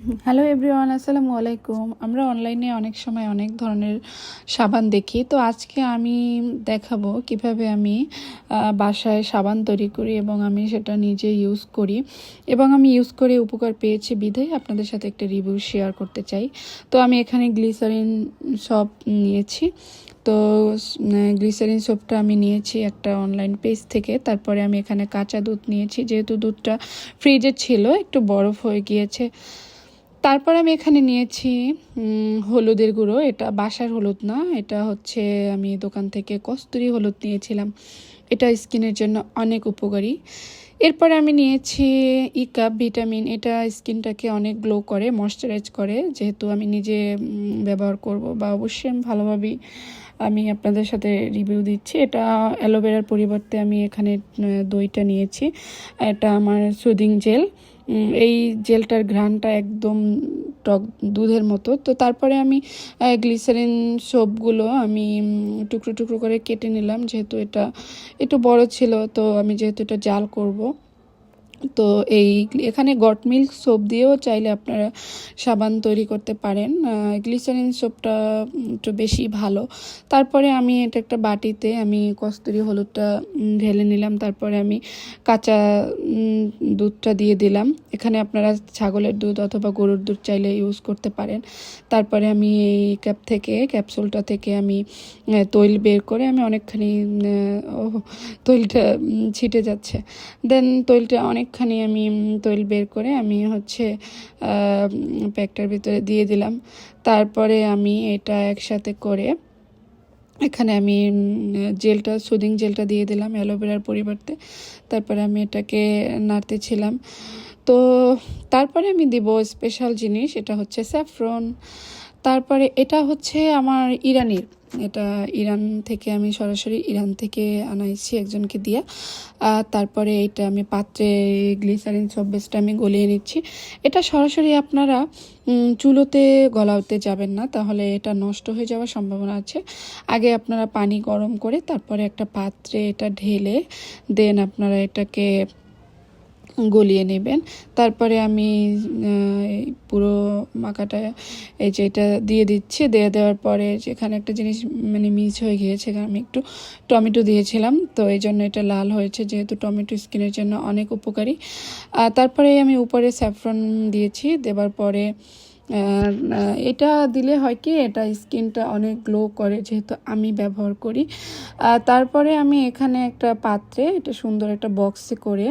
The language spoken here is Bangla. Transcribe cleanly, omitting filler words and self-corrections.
হ্যালো এভরিওয়ান, আসসালামু আলাইকুম। আমরা অনলাইনে অনেক সময় অনেক ধরনের সাবান দেখি। তো আজকে আমি দেখাবো কিভাবে আমি বাসায় সাবান তৈরি করি এবং আমি সেটা নিজে ইউজ করি এবং আমি ইউজ করে উপকার পেয়েছি বিধায় আপনাদের সাথে একটা রিভিউ শেয়ার করতে চাই। তো আমি এখানে গ্লিসারিন সব নিয়েছি। তো গ্লিসারিন সোপটা আমি নিয়েছি একটা অনলাইন পেজ থেকে। তারপরে আমি এখানে কাঁচা দুধ নিয়েছি, যেহেতু দুধটা ফ্রিজে ছিল, একটু বরফ হয়ে গিয়েছে। তারপর আমি এখানে নিয়েছি হলুদের গুঁড়ো। এটা বাসার হলুদ না, এটা হচ্ছে আমি দোকান থেকে কস্তুরি হলুদ নিয়েছিলাম। এটা স্কিনের জন্য অনেক উপকারী। এরপরে আমি নিয়েছি ইকাপ ভিটামিন। এটা স্কিনটাকে অনেক গ্লো করে, ময়শ্চারাইজ করে। যেহেতু আমি নিজে ব্যবহার করব বা অবশ্যই আমি ভালোভাবেই আমি আপনাদের সাথে রিভিউ দিচ্ছি। এটা অ্যালোভেরার পরিবর্তে আমি এখানে দইটা নিয়েছি। এটা আমার সুদিং জেল। এই জেলটার ঘ্রাণটা একদম টক দুধের মতো। তো তারপরে আমি গ্লিসারিন সোপগুলো আমি টুকরো টুকরো করে কেটে নিলাম, যেহেতু এটা একটু বড় ছিল। তো আমি যেহেতু এটা জাল করব, তো এখানে গট মিল্ক সোপ দিয়েও চাইলে আপনারা সাবান তৈরি করতে পারেন। গ্লিসারিন সোপটা একটু বেশি ভালো। তারপরে আমি এটা একটা বাটিতে আমি কস্তুরি হলুদটা ঢেলে নিলাম। তারপরে আমি কাঁচা দুধটা দিয়ে দিলাম। এখানে আপনারা ছাগলের দুধ অথবা গরুর দুধ চাইলে ইউজ করতে পারেন। তারপরে আমি এই ক্যাপসুলটা থেকে আমি তৈল বের করে আমি অনেকখানি তৈলটা ছিটে যাচ্ছে। দেন তৈলটা অনেকখানি আমি তৈল বের করে আমি হচ্ছে প্যাকটার ভিতরে দিয়ে দিলাম। তারপরে আমি এটা একসাথে করে এখানে আমি জেলটা, সুদিং জেলটা দিয়ে দিলাম অ্যালোভেরার পরিবর্তে। তারপরে আমি এটাকে নাড়তেছিলাম। তো তারপরে আমি দিব স্পেশাল জিনিস, এটা হচ্ছে স্যাফরন। তারপরে এটা হচ্ছে আমার ইরানির, এটা ইরান থেকে আমি সরাসরি ইরান থেকে আনাইছি একজনকে দিয়ে। তারপরে এটা আমি পাত্রে গ্লিসারিন সব বেসটা আমি গলিয়ে নিচ্ছি। এটা সরাসরি আপনারা চুলোতে গলাতে যাবেন না, তাহলে এটা নষ্ট হয়ে যাওয়ার সম্ভাবনা আছে। আগে আপনারা পানি গরম করে তারপরে একটা পাত্রে এটা ঢেলে দেন আপনারা এটাকে গলিয়ে নেবেন। তারপরে আমি পুরো মাখাটা এই যে এটা দিয়ে দিচ্ছি। দেওয়ার পরে যেখানে একটা জিনিস মিস হয়ে গিয়েছে, আমি একটু টমেটো দিয়েছিলাম, তো এই জন্য এটা লাল হয়েছে, যেহেতু টমেটো স্কিনের জন্য অনেক উপকারী। তারপরে আমি উপরে স্যাফরন দিয়েছি। দেওয়ার পরে এটা দিলে হয় কি, এটা স্কিনটা অনেক গ্লো করে, যেহেতু আমি ব্যবহার করি। তারপরে আমি এখানে একটা পাত্রে এটা সুন্দর একটা বক্সে করে